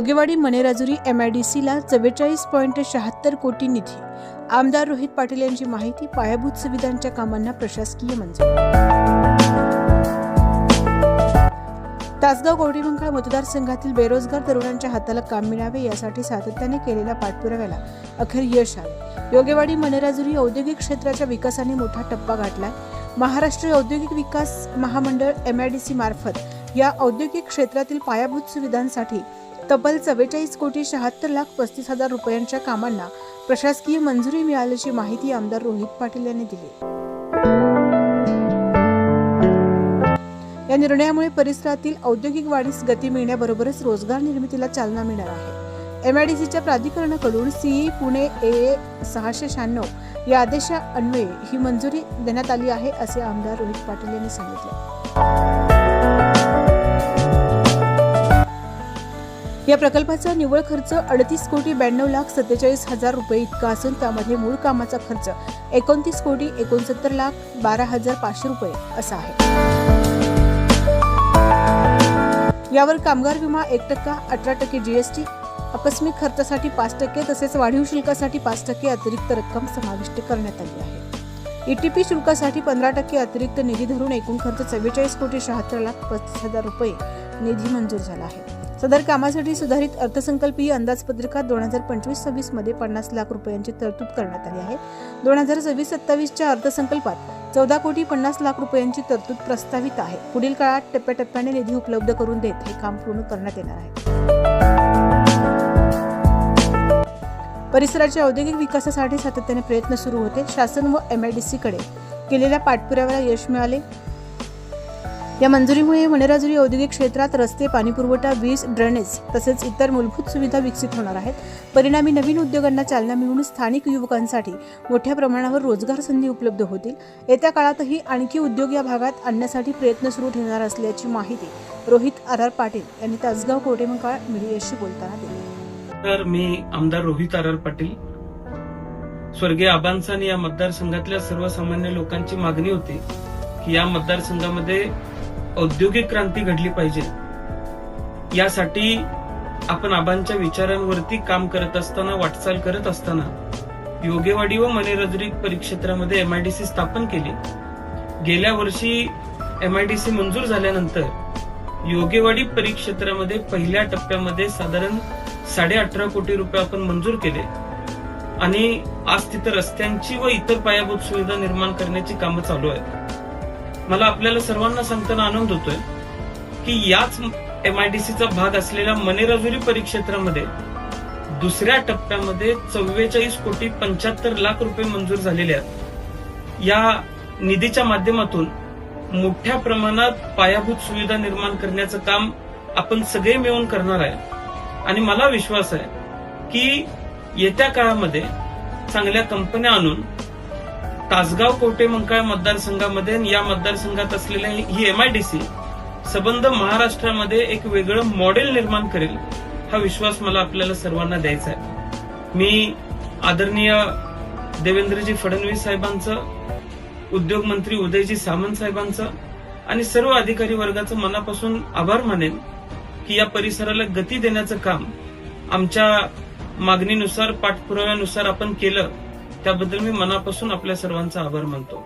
योगेवाडी मनेराजुरी MIDCला 44.76 कोटी निधी। आमदार रोहित पाटील यांची माहिती। पायाभूत सुविधांच्या कामांना प्रशासकीय मंजुरी। तासगाव कवठेमंकाळ मतदारसंघातील बेरोजगार तरुणांच्या हाताला काम मिळावे यासाठी सातत्याने केलेल्या पाठपुराव्याला अखेर यश आले। योगेवाडी मनेराजुरी औद्योगिक क्षेत्राच्या विकासाने मोठा टप्पा गाठलाय। महाराष्ट्र औद्योगिक विकास महामंडळ MIDC मार्फत या औद्योगिक क्षेत्रातील पायाभूत सुविधांसाठी तब्बल 44,76,35,00,000 रुपयांच्या कामांना प्रशासकीय मंजुरी मिळाल्याची माहिती आमदार रोहित पाटील यांनी दिली। या निर्णयामुळे परिसरातील औद्योगिक वाढीस गती मिळण्याबरोबरच रोजगार निर्मितीला चालना मिळणार आहे। MIDCच्या प्राधिकरणाकडून CE पुणे AA 696 या आदेशान्वये ही मंजुरी देण्यात आली आहे, असे आमदार रोहित पाटील यांनी सांगितले। या प्रकल्पाचा निव्वळ खर्च 38,92,47,000 रुपये इतका असून त्यामध्ये मूळ कामाचा खर्च 29,69,12,500 रुपये असा आहे। यावर कामगार विमा 1%, 18% GST, आकस्मिक खर्चासाठी 5% तसेच वाढीव शुल्कासाठी 5% अतिरिक्त रक्कम समाविष्ट करण्यात आली आहे। ETP शुल्कासाठी 15% अतिरिक्त निधी धरून एकूण खर्च 44,76,35,000 रुपये निधी मंजूर झाला आहे। सदर कामासाठी सुधारित अर्थसंकल्पीय अंदाजपत्रकात 2025-26 मध्ये 50 लाख रुपयांची तरतूद करण्यात आली आहे। 2026-27च्या अर्थसंकल्पात 14,50,00,000 रुपयांची तरतूद प्रस्तावित आहे। पुढील काळात टप्प्याटप्प्याने निधी उपलब्ध करून देत हे काम पूर्ण करण्यात येणार आहे। परिसराच्या औद्योगिक विकासासाठी सातत्याने प्रयत्न सुरू होते। शासन व MIDCकडे केलेल्या पाठपुराव्याला यश मिळाले। या मंजुरीमुळे मनेराजुरी औद्योगिक क्षेत्रात रस्ते, पाणीपुरवठा, वीज, ड्रेनेज तसेच इतर मूलभूत सुविधा विकसित होणार आहेत। परिणामी नवीन उद्योगांना चालना मिळून स्थानिक युवकांसाठी मोठ्या प्रमाणावर रोजगार संधी उपलब्ध होतील। येत्या काळातही आणखी उद्योग या भागात आणण्यासाठी प्रयत्न सुरू ठेवणार असल्याची माहिती रोहित RR पाटील यांनी तासगाव कवठेमंकाळ मीडियाशी बोलताना दिली। तर मी आमदार रोहित RR पाटील, स्वर्गीय आबांचा आणि या मतदारसंघातल्या सर्वसामान्य लोकांची मागणी होती की या मतदारसंघामध्ये औद्योगिक क्रांती घडली पाहिजे। यासाठी आपण आबांच्या विचारांवरती काम करत असताना, वाटचाल करत असताना योगेवाडी व मनेराजुरी परिक्षेत्रामध्ये MIDC स्थापन केली। गेल्या वर्षी MIDC मंजूर झाल्यानंतर योगेवाडी परिक्षेत्रामध्ये पहिल्या टप्प्यामध्ये साधारण 18.5 कोटी रुपये आपण मंजूर केले आणि आज तिथे रस्त्यांची व इतर पायाभूत सुविधा निर्माण करण्याची कामं चालू आहेत। मला आपल्याला सर्वांना सांगताना आनंद होतोय की याच MIDCचा भाग असलेल्या मनेराजुरी परिक्षेत्रामध्ये दुसऱ्या टप्प्यामध्ये 44,75,00,000 रुपये मंजूर झालेले आहेत। या निधीच्या माध्यमातून मोठ्या प्रमाणात पायाभूत सुविधा निर्माण करण्याचं काम आपण सगळे मिळून करणार आहे आणि मला विश्वास आहे की येत्या काळामध्ये चांगल्या कंपन्या आणून तासगाव कवठेमंकाळ मतदारसंघामध्ये या मतदारसंघात असलेल्या ही MIDC संबंध महाराष्ट्रामध्ये एक वेगळं मॉडेल निर्माण करेल, हा विश्वास मला आपल्याला सर्वांना द्यायचा आहे। मी आदरणीय देवेंद्रजी फडणवीस साहेबांचं, उद्योग मंत्री उदयजी सामंत साहेबांचं आणि सर्व अधिकारी वर्गाचं मनापासून आभार मानेन की या परिसराला गती देण्याचं काम आमच्या मागणीनुसार, पाठपुराव्यानुसार आपण केलं, त्याबद्दल मी मनापासून आपल्या सर्वांचा आभार मानतो।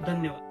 धन्यवाद।